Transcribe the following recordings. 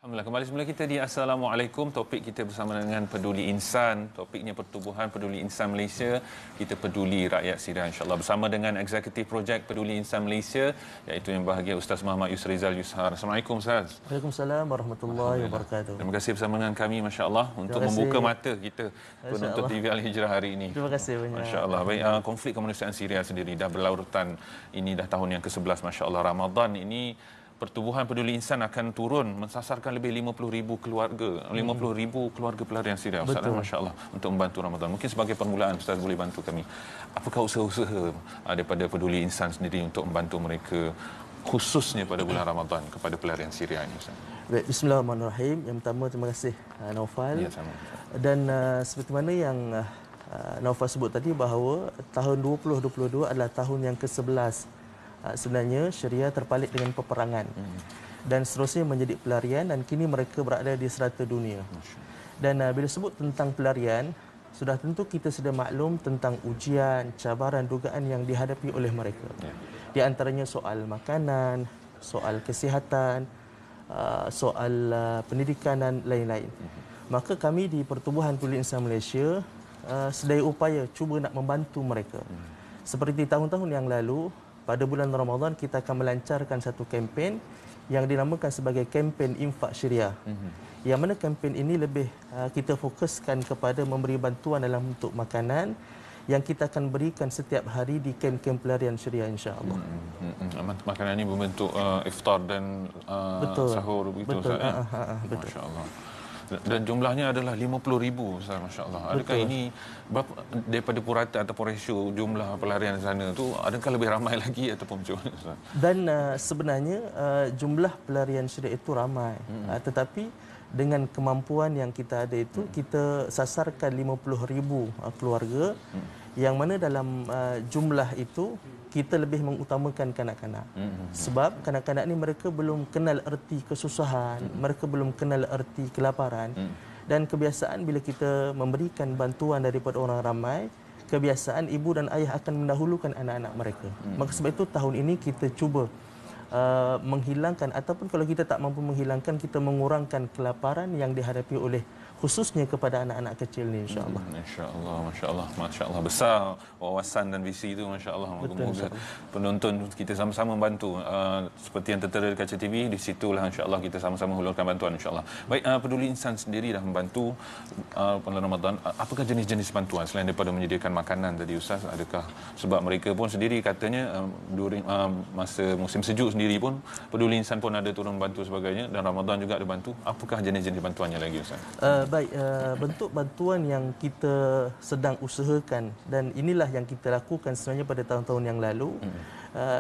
Alhamdulillah, kembali semula kita di Assalamualaikum. Topik kita bersama dengan Peduli Insan. Topiknya Pertubuhan Peduli Insan Malaysia. Kita peduli rakyat Syria, insyaAllah. Bersama dengan Eksekutif Projek Peduli Insan Malaysia, iaitu yang bahagia Ustaz Muhammad Yusrizal Yushar. Assalamualaikum Ustaz. Waalaikumsalam warahmatullahi wabarakatuh. Terima kasih bersama dengan kami, Masya Allah, untuk membuka mata kita penonton TV Al-Hijrah hari ini. Terima kasih banyak. Masya Allah. Baik, konflik kemanusiaan Syria sendiri dah berlarutan. Ini dah tahun yang ke-11, Masya Allah. Ramadan ini Pertubuhan Peduli Insan akan turun mensasarkan lebih 50,000 keluarga, 50,000 keluarga pelarian Syria, Ustaz, masya-Allah, untuk membantu Ramadan. Mungkin sebagai permulaan Ustaz boleh bantu kami. Apakah usaha-usaha daripada Peduli Insan sendiri untuk membantu mereka khususnya pada bulan Ramadan kepada pelarian Syria ini, Ustaz? Baik, bismillahirrahmanirrahim. Yang pertama terima kasih Naufal. Ya, sama. Dan seperti mana yang Naufal sebut tadi bahawa tahun 2022 adalah tahun yang ke-11 sebenarnya Syria terpalit dengan peperangan dan seterusnya menjadi pelarian, dan kini mereka berada di serata dunia. Dan bila sebut tentang pelarian, sudah tentu kita sudah maklum tentang ujian, cabaran, dugaan yang dihadapi oleh mereka. Di antaranya soal makanan, soal kesihatan, soal pendidikan dan lain-lain. Maka kami di Pertubuhan Peduli Insan Malaysia sedaya upaya cuba nak membantu mereka. Seperti tahun-tahun yang lalu, pada bulan Ramadan kita akan melancarkan satu kempen yang dinamakan sebagai kempen Infak Syariah. Yang mana kempen ini lebih kita fokuskan kepada memberi bantuan dalam bentuk makanan yang kita akan berikan setiap hari di kem-kem pelarian Syariah, insya-Allah. Makanan ini berbentuk iftar dan sahur begitu, betul. Ustaz. Betul. Masya-Allah. Dan jumlahnya adalah 50,000, Ustaz, masya-Allah. Adakah ini berapa daripada purata ataupun rasio jumlah pelarian sana tu, adakah lebih ramai lagi ataupun macam mana, Ustaz? Dan sebenarnya jumlah pelarian Syariah itu ramai, tetapi dengan kemampuan yang kita ada itu, kita sasarkan 50,000 keluarga, yang mana dalam jumlah itu kita lebih mengutamakan kanak-kanak. Sebab kanak-kanak ni mereka belum kenal erti kesusahan, mereka belum kenal erti kelaparan. Dan kebiasaan bila kita memberikan bantuan daripada orang ramai, kebiasaan ibu dan ayah akan mendahulukan anak-anak mereka. Maka sebab itu tahun ini kita cuba menghilangkan, ataupun kalau kita tak mampu menghilangkan, kita mengurangkan kelaparan yang dihadapi oleh khususnya kepada anak-anak kecil ni, insya-Allah. Masya-Allah, masya-Allah, masya-Allah, besar wawasan dan visi itu, masya-Allah. Moga-moga penonton kita sama-sama membantu. Seperti yang tertera di kaca TV, di situlah insya-Allah kita sama-sama hulurkan bantuan, insya-Allah. Baik, Peduli Insan sendiri dah membantu bulan Ramadan. Apakah jenis-jenis bantuan selain daripada menyediakan makanan tadi, Ustaz? Adakah sebab mereka pun sendiri katanya during masa musim sejuk sendiri pun Peduli Insan pun ada turun bantu sebagainya, dan Ramadan juga ada bantu. Apakah jenis-jenis bantuannya lagi, Ustaz? Baik, bentuk bantuan yang kita sedang usahakan, dan inilah yang kita lakukan sebenarnya pada tahun-tahun yang lalu.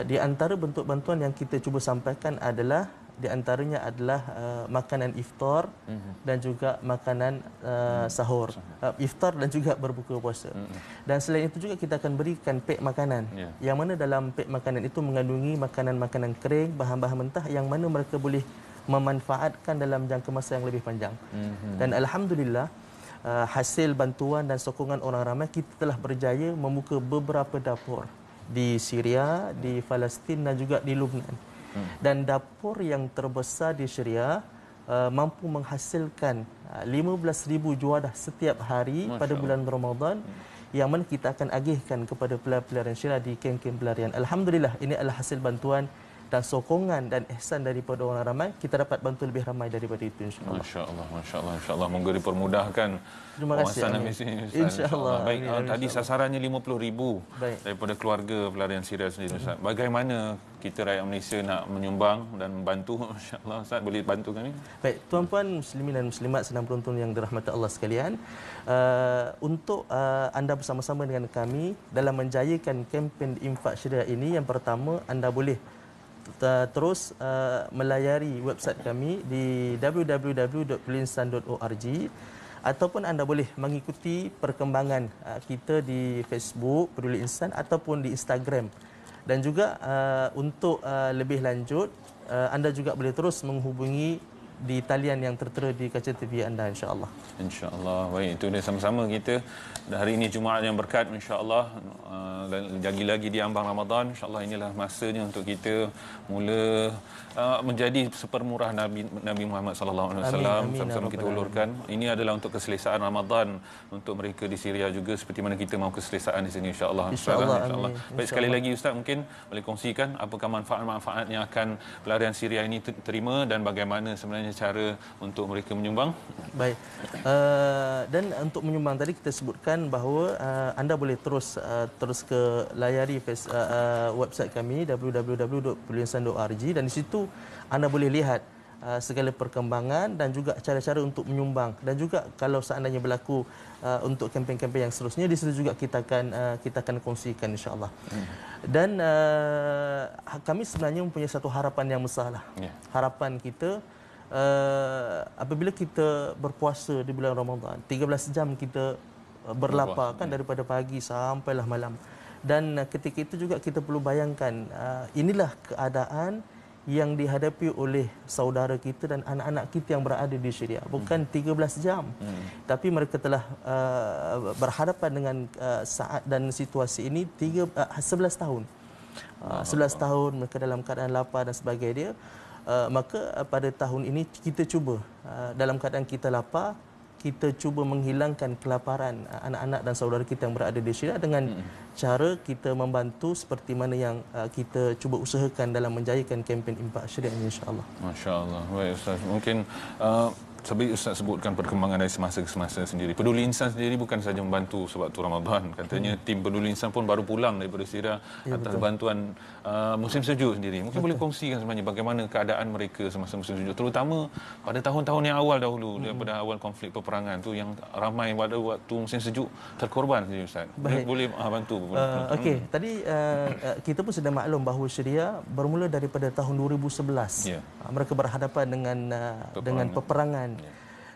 Di antara bentuk bantuan yang kita cuba sampaikan adalah, di antaranya adalah makanan iftar dan juga makanan sahur. Iftar dan juga berbuka puasa. Dan selain itu juga kita akan berikan pek makanan, yang mana dalam pek makanan itu mengandungi makanan-makanan kering, bahan-bahan mentah yang mana mereka boleh memanfaatkan dalam jangka masa yang lebih panjang. Dan alhamdulillah, hasil bantuan dan sokongan orang ramai, kita telah berjaya membuka beberapa dapur di Syria, di Palestin dan juga di Lebanon. Dan dapur yang terbesar di Syria mampu menghasilkan 15,000 juadah setiap hari pada bulan Ramadan, yang mana kita akan agihkan kepada pelarian Syria di kem-kem pelarian. Alhamdulillah, ini adalah hasil bantuan dan sokongan dan ihsan daripada orang ramai. Kita dapat bantu lebih ramai daripada itu, insya-Allah. Masya-Allah, masya-Allah, insya-Allah. Moga dipermudahkan. Terima kasih. Insya-Allah. Baik, tadi sasarannya 50,000 daripada keluarga pelarian Syria sendiri, Ustaz. Bagaimana kita rakyat Malaysia nak menyumbang dan membantu, insya-Allah, Ustaz, boleh bantu kami? Baik, tuan-puan muslimin dan muslimat sedang penonton yang dirahmati Allah sekalian, untuk anda bersama-sama dengan kami dalam menjayakan kempen Infak Syariah ini, yang pertama, anda boleh terus melayari website kami di www.peduliinsan.org, ataupun anda boleh mengikuti perkembangan kita di Facebook Peduli Insan ataupun di Instagram. Dan juga untuk lebih lanjut, anda juga boleh terus menghubungi di talian yang tertera di kaca TV anda, insya-Allah. InsyaAllah. Baik, itu dia sama-sama kita. Dan hari ini Jumaat yang berkat, insya-Allah. Lagi lagi di ambang Ramadan, insya-Allah inilah masanya untuk kita mula menjadi sepermurah Nabi Muhammad sallallahu alaihi wasallam. Sama-sama kita ulurkan. Ini adalah untuk keselesaan Ramadan untuk mereka di Syria juga, seperti mana kita mahu keselesaan di sini, insya-Allah. Insya-Allah. Baik, sekali lagi Ustaz, mungkin boleh kongsikan apakah manfaat-manfaat yang akan pelarian Syria ini terima dan bagaimana sebenarnya cara untuk mereka menyumbang? Baik. Dan untuk menyumbang tadi kita sebutkan bahawa anda boleh terus ke layari website kami www.peduliinsan.org, dan di situ anda boleh lihat segala perkembangan dan juga cara-cara untuk menyumbang, dan juga kalau seandainya berlaku untuk kempen-kempen yang seterusnya, di situ juga kita akan kongsikan, insya-Allah. Dan kami sebenarnya mempunyai satu harapan yang besar lah. Harapan kita, apabila kita berpuasa di bulan Ramadan, 13 jam kita berlapar kan, daripada pagi sampailah malam. Dan ketika itu juga kita perlu bayangkan, inilah keadaan yang dihadapi oleh saudara kita dan anak-anak kita yang berada di Syria. Bukan 13 jam, tapi mereka telah berhadapan dengan saat dan situasi ini 11 tahun. 11 tahun mereka dalam keadaan lapar dan sebagainya. Maka pada tahun ini kita cuba, dalam keadaan kita lapar, kita cuba menghilangkan kelaparan anak-anak dan saudara kita yang berada di Syria dengan cara kita membantu seperti mana yang kita cuba usahakan dalam menjayakan kempen Infak Syariah ini, insya-Allah. Masya-Allah. Baik Ustaz, mungkin seperti Ustaz sebutkan perkembangan dari semasa ke semasa sendiri. Peduli Insan sendiri bukan saja membantu sewaktu Ramadan. Katanya tim Peduli Insan pun baru pulang daripada Syria atas bantuan musim sejuk sendiri. Mungkin boleh kongsikan sebenarnya bagaimana keadaan mereka semasa musim sejuk, terutama pada tahun-tahun yang awal dahulu, daripada awal konflik peperangan tu, yang ramai pada waktu musim sejuk terkorban sendiri, Ustaz. Boleh bantu? Okey, tadi kita pun sudah maklum bahawa Syria bermula daripada tahun 2011. Mereka berhadapan dengan peperangan.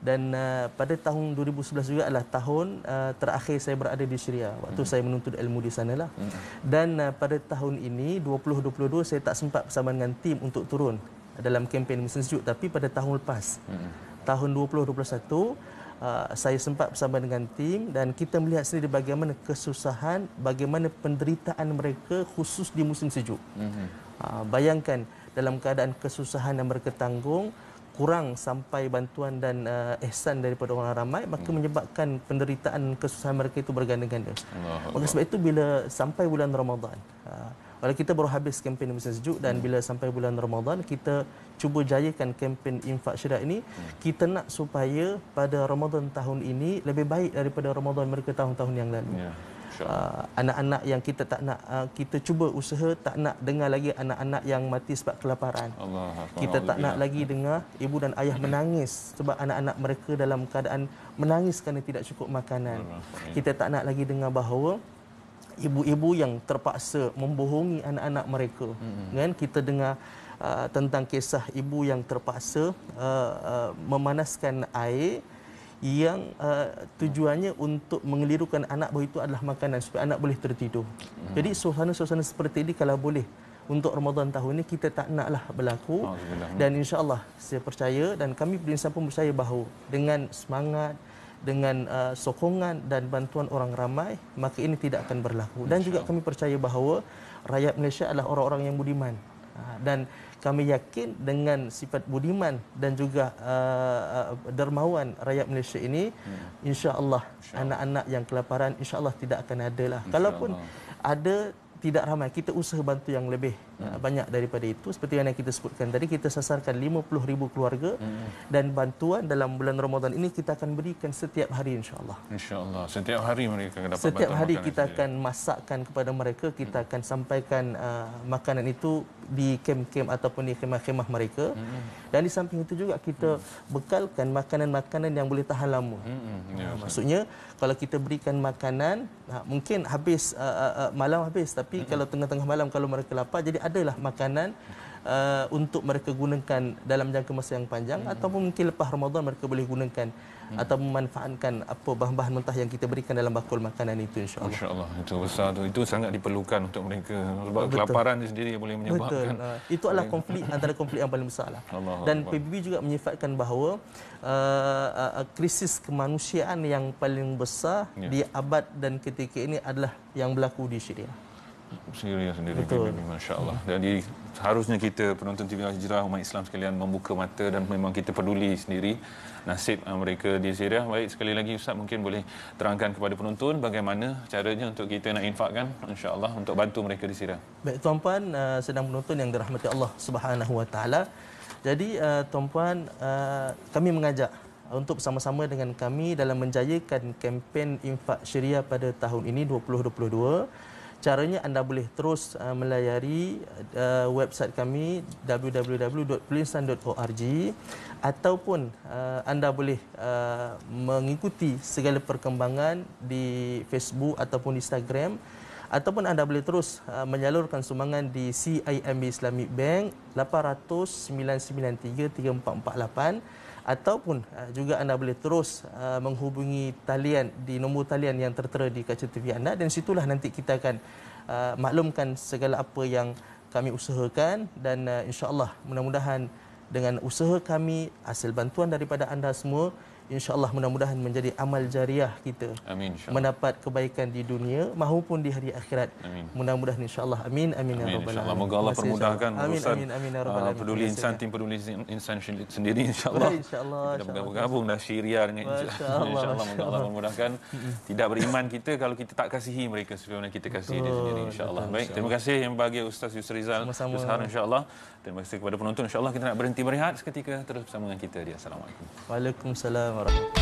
Dan pada tahun 2011 juga adalah tahun terakhir saya berada di Syria, waktu saya menuntut ilmu di sanalah. Dan pada tahun ini 2022 saya tak sempat bersama dengan tim untuk turun dalam kempen musim sejuk, tapi pada tahun lepas, tahun 2021, saya sempat bersama dengan tim dan kita melihat sendiri bagaimana kesusahan, bagaimana penderitaan mereka khusus di musim sejuk. Bayangkan dalam keadaan kesusahan yang mereka tanggung, kurang sampai bantuan dan ihsan daripada orang ramai, maka menyebabkan penderitaan kesusahan mereka itu berganda-ganda. Oleh sebab itu bila sampai bulan Ramadan, walau kita baru habis kempen musim sejuk, dan bila sampai bulan Ramadan kita cuba jayakan kempen Infak Syariah ini, kita nak supaya pada Ramadan tahun ini lebih baik daripada Ramadan mereka tahun-tahun yang lalu. Anak-anak yang kita tak nak, kita cuba usaha tak nak dengar lagi anak-anak yang mati sebab kelaparan. Kita tak nak lagi dengar ibu dan ayah menangis sebab anak-anak mereka dalam keadaan menangis kerana tidak cukup makanan. Kita tak nak lagi dengar bahawa ibu-ibu yang terpaksa membohongi anak-anak mereka. Kan kita dengar tentang kisah ibu yang terpaksa memanaskan air yang tujuannya untuk mengelirukan anak bahawa itu adalah makanan supaya anak boleh tertidur. Jadi suasana-suasana seperti ini kalau boleh untuk Ramadan tahun ini kita tak naklah berlaku. Dan insya-Allah saya percaya dan kami Peduli Insan pun percaya bahawa dengan semangat, dengan sokongan dan bantuan orang ramai, maka ini tidak akan berlaku. Dan juga kami percaya bahawa rakyat Malaysia adalah orang-orang yang budiman. Dan kami yakin dengan sifat budiman dan juga dermawan rakyat Malaysia ini, insya-Allah anak-anak yang kelaparan insya-Allah tidak akan ada lah. Kalaupun ada, tidak ramai, kita usaha bantu yang lebih banyak daripada itu. Seperti yang kita sebutkan tadi, kita sasarkan 50,000 keluarga dan bantuan dalam bulan Ramadan ini kita akan berikan setiap hari, insya-Allah. Insya-Allah setiap hari mereka akan dapat setiap bantuan hari makanan kita akan masakkan kepada mereka, kita akan sampaikan makanan itu di kem-kem ataupun di khemah-khemah mereka. Dan di samping itu juga kita bekalkan makanan-makanan yang boleh tahan lama. Maksudnya kalau kita berikan makanan, mungkin habis malam habis, tapi kalau tengah-tengah malam kalau mereka lapar, jadi adalah makanan untuk mereka gunakan dalam jangka masa yang panjang, ataupun mungkin lepas Ramadan mereka boleh gunakan atau memanfaatkan apa bahan-bahan mentah yang kita berikan dalam bakul makanan itu, insya-Allah. Masya-Allah, itu besar tu. Itu sangat diperlukan untuk mereka. Sebab kelaparan itu sendiri boleh menyebabkan. Betul. Itu adalah konflik antara konflik yang paling besar lah. Dan Akbar. PBB juga menyifatkan bahawa krisis kemanusiaan yang paling besar di abad dan ketika ini adalah yang berlaku di Syria. Syria sendiri, Betul. Masya-Allah. Jadi harusnya kita penonton TV Al-Hijrah, umat Islam sekalian membuka mata dan memang kita peduli sendiri nasib mereka di Syria. Baik, sekali lagi Ustaz mungkin boleh terangkan kepada penonton bagaimana caranya untuk kita nak infakkan insya-Allah untuk bantu mereka di Syria. Baik tuan-puan sedang penonton yang dirahmati Allah Subhanahu Wa Taala. Jadi tuan-puan, kami mengajak untuk bersama-sama dengan kami dalam menjayakan kempen infak Syria pada tahun ini 2022. Caranya anda boleh terus melayari website kami www.pelinsan.org, ataupun anda boleh mengikuti segala perkembangan di Facebook ataupun Instagram, ataupun anda boleh terus menyalurkan sumbangan di CIMB Islamic Bank 800 993 3448, ataupun juga anda boleh terus menghubungi talian di nombor talian yang tertera di kaca TV anda, dan situlah nanti kita akan maklumkan segala apa yang kami usahakan, dan insya-Allah mudah-mudahan dengan usaha kami, hasil bantuan daripada anda semua, insya-Allah mudah-mudahan menjadi amal jariah kita. Amin, insya-Allah. Mendapat kebaikan di dunia maupun di hari akhirat. Amin. Mudah-mudahan insya-Allah. Amin amin ya rabbal alamin. Moga Allah permudahkan amin, urusan amin amin ya rabbal alamin. peduli insan, tim peduli insan sendiri insya-Allah. Insya-Allah. Kita bergabung dah Syria dengan insya-Allah. Moga Allah memudahkan. Tidak beriman kita kalau kita tak kasihi mereka sebagaimana kita kasihi dia sendiri insya-Allah. Baik, terima kasih yang bahagia Ustaz Yusrizal Yushar insya-Allah. Terima kasih kepada penonton, insya-Allah kita nak berhenti berehat seketika, terus bersama dengan kita di Assalamualaikum. Waalaikumsalam warahmatullahi